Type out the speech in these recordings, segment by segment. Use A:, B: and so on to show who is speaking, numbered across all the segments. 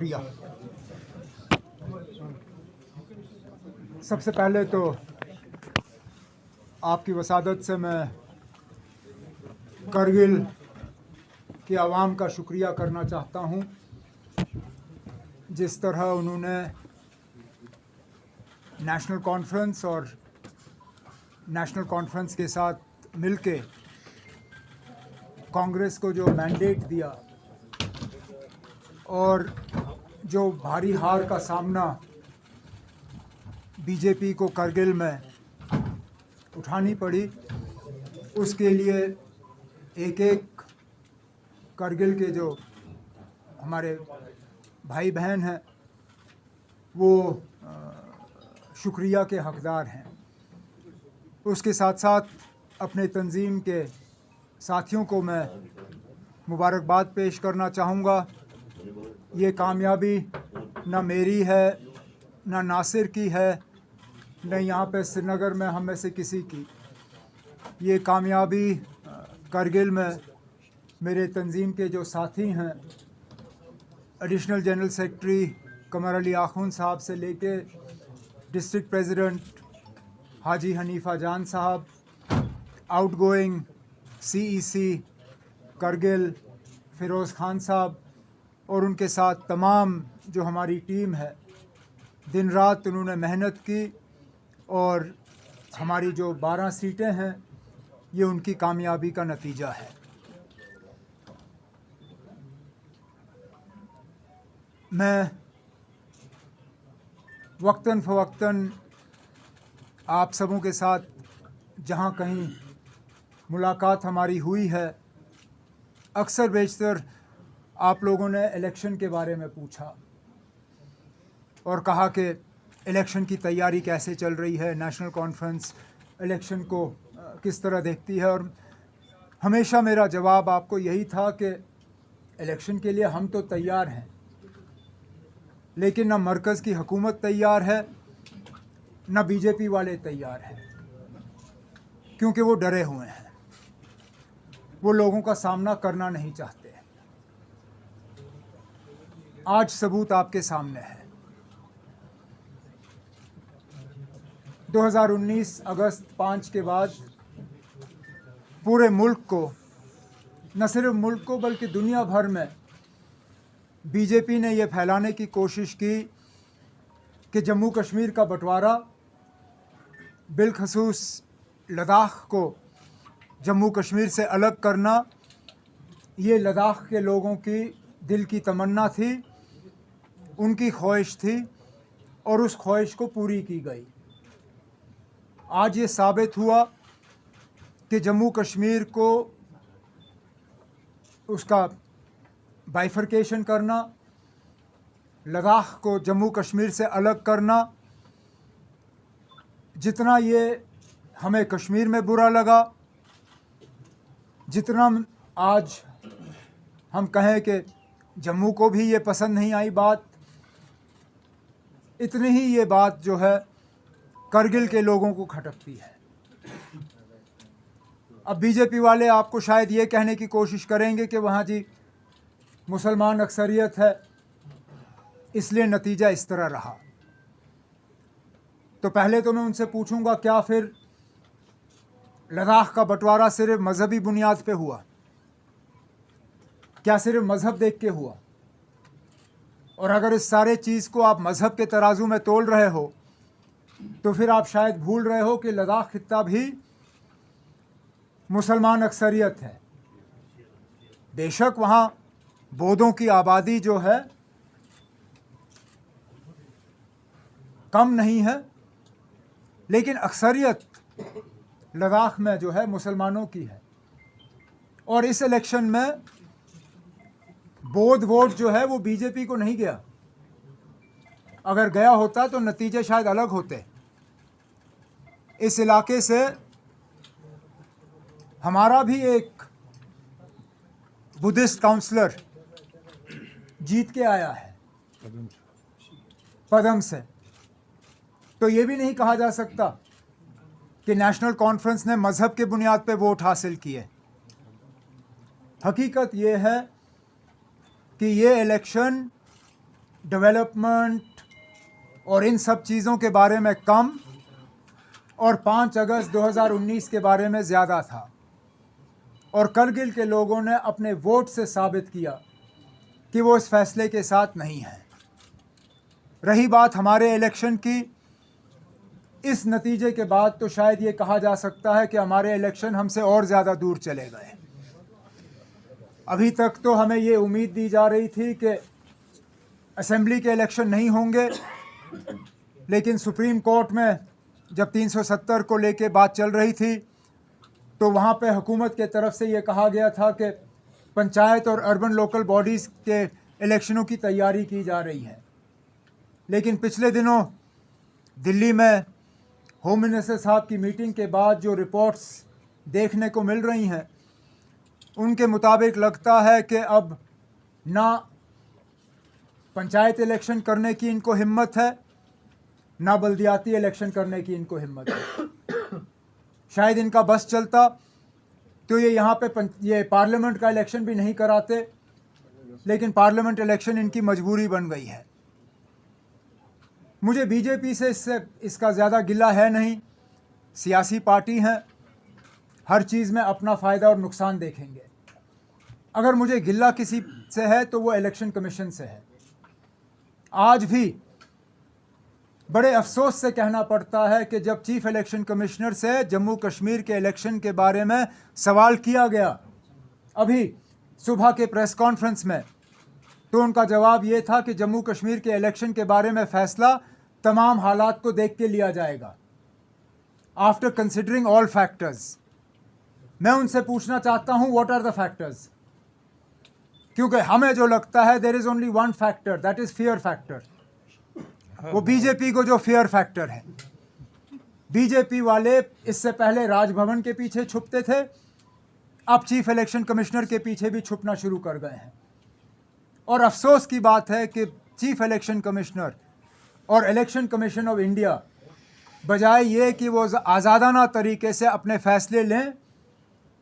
A: प्रिया, सबसे पहले तो आपकी वसादत से मैं करगिल की आवाम का शुक्रिया करना चाहता हूं। जिस तरह उन्होंने नेशनल कॉन्फ्रेंस और नेशनल कॉन्फ्रेंस के साथ मिलके कांग्रेस को जो मैंडेट दिया और जो भारी हार का सामना बीजेपी को करगिल में उठानी पड़ी, उसके लिए एक एक करगिल के जो हमारे भाई बहन हैं वो शुक्रिया के हकदार हैं। उसके साथ साथ अपने तंजीम के साथियों को मैं मुबारकबाद पेश करना चाहूँगा। ये कामयाबी न मेरी है, न नासिर की है, न यहाँ पे श्रीनगर में हम में से किसी की। ये कामयाबी करगिल में मेरे तंजीम के जो साथी हैं, एडिशनल जनरल सेक्रेटरी कमर अली आखून साहब से लेके डिस्ट्रिक्ट प्रेसिडेंट हाजी हनीफा जान साहब, आउटगोइंग सीईसी करगिल फ़िरोज़ खान साहब और उनके साथ तमाम जो हमारी टीम है, दिन रात उन्होंने मेहनत की और हमारी जो 12 सीटें हैं ये उनकी कामयाबी का नतीजा है। मैं वक्तन फ़वक्तन आप सबों के साथ जहाँ कहीं मुलाकात हमारी हुई है, अक्सर बेशतर आप लोगों ने इलेक्शन के बारे में पूछा और कहा कि इलेक्शन की तैयारी कैसे चल रही है, नेशनल कॉन्फ्रेंस इलेक्शन को किस तरह देखती है। और हमेशा मेरा जवाब आपको यही था कि इलेक्शन के लिए हम तो तैयार हैं, लेकिन न मरकज़ की हुकूमत तैयार है, न बीजेपी वाले तैयार हैं, क्योंकि वो डरे हुए हैं, वो लोगों का सामना करना नहीं चाहते। आज सबूत आपके सामने है। 2019 अगस्त 5 के बाद पूरे मुल्क को, न सिर्फ मुल्क को बल्कि दुनिया भर में बीजेपी ने ये फैलाने की कोशिश की कि जम्मू कश्मीर का बंटवारा, बिलखसूस लद्दाख को जम्मू कश्मीर से अलग करना, ये लद्दाख के लोगों की दिल की तमन्ना थी, उनकी ख्वाहिश थी और उस ख्वाहिश को पूरी की गई। आज ये साबित हुआ कि जम्मू कश्मीर को उसका बाइफरकेशन करना, लद्दाख को जम्मू कश्मीर से अलग करना, जितना ये हमें कश्मीर में बुरा लगा, जितना आज हम कहें कि जम्मू को भी ये पसंद नहीं आई बात, इतनी ही ये बात जो है करगिल के लोगों को खटकती है। अब बीजेपी वाले आपको शायद ये कहने की कोशिश करेंगे कि वहाँ जी मुसलमान अक्सरियत है, इसलिए नतीजा इस तरह रहा। तो पहले तो मैं उनसे पूछूंगा, क्या फिर लद्दाख का बंटवारा सिर्फ मजहबी बुनियाद पे हुआ? क्या सिर्फ मज़हब देख के हुआ? और अगर इस सारे चीज़ को आप मज़हब के तराजू में तोल रहे हो तो फिर आप शायद भूल रहे हो कि लद्दाख खित्ता भी मुसलमान अक्सरियत है। बेशक वहाँ बौद्धों की आबादी जो है कम नहीं है, लेकिन अक्सरियत लद्दाख में जो है मुसलमानों की है। और इस इलेक्शन में बौद्ध वोट जो है वो बीजेपी को नहीं गया। अगर गया होता तो नतीजे शायद अलग होते। इस इलाके से हमारा भी एक बुद्धिस्ट काउंसलर जीत के आया है पदम से। तो ये भी नहीं कहा जा सकता कि नेशनल कॉन्फ्रेंस ने मज़हब के बुनियाद पे वोट हासिल किए। हकीकत ये है कि ये इलेक्शन डेवलपमेंट और इन सब चीज़ों के बारे में कम और 5 अगस्त 2019 के बारे में ज़्यादा था। और करगिल के लोगों ने अपने वोट से साबित किया कि वो इस फैसले के साथ नहीं हैं। रही बात हमारे इलेक्शन की, इस नतीजे के बाद तो शायद ये कहा जा सकता है कि हमारे इलेक्शन हमसे और ज़्यादा दूर चले गए। अभी तक तो हमें ये उम्मीद दी जा रही थी कि असेंबली के इलेक्शन नहीं होंगे, लेकिन सुप्रीम कोर्ट में जब 370 को लेके बात चल रही थी तो वहाँ पे हुकूमत के तरफ से ये कहा गया था कि पंचायत और अर्बन लोकल बॉडीज़ के इलेक्शनों की तैयारी की जा रही है। लेकिन पिछले दिनों दिल्ली में होम मिनिस्टर साहब की मीटिंग के बाद जो रिपोर्ट्स देखने को मिल रही हैं, उनके मुताबिक लगता है कि अब ना पंचायत इलेक्शन करने की इनको हिम्मत है, ना बल्दियाती इलेक्शन करने की इनको हिम्मत है। शायद इनका बस चलता तो ये यहाँ पे ये पार्लियामेंट का इलेक्शन भी नहीं कराते, लेकिन पार्लियामेंट इलेक्शन इनकी मजबूरी बन गई है। मुझे बीजेपी से इसका ज़्यादा गिला है नहीं, सियासी पार्टी हैं, हर चीज़ में अपना फ़ायदा और नुकसान देखेंगे। अगर मुझे गिला किसी से है तो वो इलेक्शन कमीशन से है। आज भी बड़े अफसोस से कहना पड़ता है कि जब चीफ इलेक्शन कमिश्नर से जम्मू कश्मीर के इलेक्शन के बारे में सवाल किया गया अभी सुबह के प्रेस कॉन्फ्रेंस में, तो उनका जवाब ये था कि जम्मू कश्मीर के इलेक्शन के बारे में फ़ैसला तमाम हालात को देख के लिया जाएगा, आफ्टर कंसिडरिंग ऑल फैक्टर्स। मैं उनसे पूछना चाहता हूँ, व्हाट आर द फैक्टर्स? क्योंकि हमें जो लगता है there is only one factor, that is fear factor. वो बीजेपी को जो फियर फैक्टर है, बीजेपी वाले इससे पहले राजभवन के पीछे छुपते थे, अब चीफ इलेक्शन कमिश्नर के पीछे भी छुपना शुरू कर गए हैं। और अफसोस की बात है कि चीफ इलेक्शन कमिश्नर और इलेक्शन कमीशन ऑफ इंडिया बजाय ये कि वो आज़ादाना तरीके से अपने फ़ैसले लें,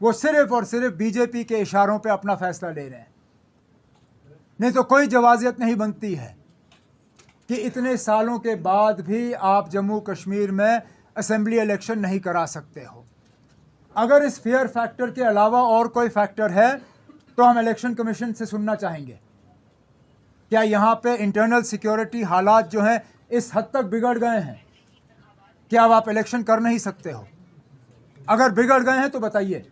A: वो सिर्फ़ और सिर्फ बीजेपी के इशारों पे अपना फ़ैसला ले रहे हैं। नहीं तो कोई जवाज़ियत नहीं बनती है कि इतने सालों के बाद भी आप जम्मू कश्मीर में असेंबली इलेक्शन नहीं करा सकते हो। अगर इस फेयर फैक्टर के अलावा और कोई फैक्टर है तो हम इलेक्शन कमीशन से सुनना चाहेंगे। क्या यहाँ पे इंटरनल सिक्योरिटी हालात जो हैं इस हद तक बिगड़ गए हैं कि अब आप इलेक्शन कर नहीं सकते हो? अगर बिगड़ गए हैं तो बताइए,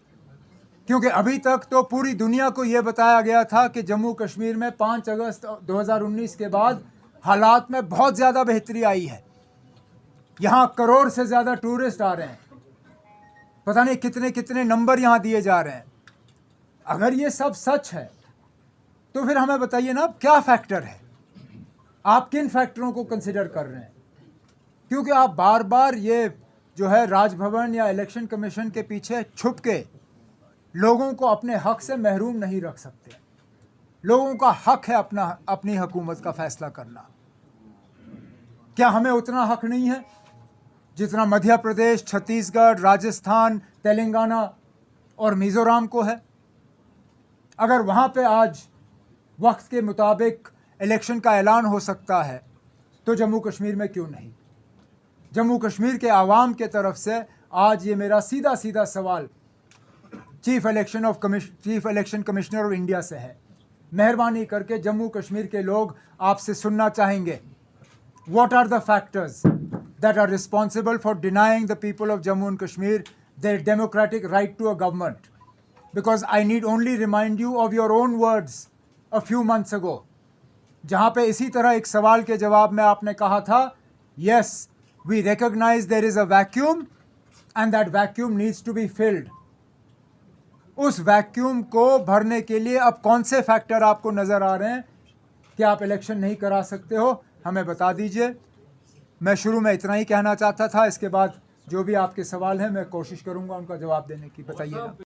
A: क्योंकि अभी तक तो पूरी दुनिया को ये बताया गया था कि जम्मू कश्मीर में 5 अगस्त 2019 के बाद हालात में बहुत ज़्यादा बेहतरी आई है। यहाँ करोड़ से ज़्यादा टूरिस्ट आ रहे हैं, पता नहीं कितने कितने नंबर यहाँ दिए जा रहे हैं। अगर ये सब सच है तो फिर हमें बताइए ना, क्या फैक्टर है? आप किन फैक्टरों को कंसिडर कर रहे हैं? क्योंकि आप बार बार ये जो है राजभवन या इलेक्शन कमीशन के पीछे छुप के लोगों को अपने हक से महरूम नहीं रख सकते। लोगों का हक है अपनी हुकूमत का फैसला करना। क्या हमें उतना हक नहीं है जितना मध्य प्रदेश, छत्तीसगढ़, राजस्थान, तेलंगाना और मिज़ोरम को है? अगर वहाँ पे आज वक्त के मुताबिक इलेक्शन का ऐलान हो सकता है तो जम्मू कश्मीर में क्यों नहीं? जम्मू कश्मीर के आवाम के तरफ से आज ये मेरा सीधा सीधा सवाल chief election commissioner of India से है। मेहरबानी करके जम्मू कश्मीर के लोग आपसे सुनना चाहेंगे, what are the factors that are responsible for denying the people of Jammu and Kashmir their democratic right to a government? Because I need only remind you of your own words a few months ago, जहाँ पे इसी तरह एक सवाल के जवाब में आपने कहा था, yes, we recognize there is a vacuum and that vacuum needs to be filled. उस वैक्यूम को भरने के लिए अब कौन से फैक्टर आपको नज़र आ रहे हैं कि आप इलेक्शन नहीं करा सकते हो? हमें बता दीजिए। मैं शुरू में इतना ही कहना चाहता था, इसके बाद जो भी आपके सवाल हैं मैं कोशिश करूंगा उनका जवाब देने की। बताइएगा।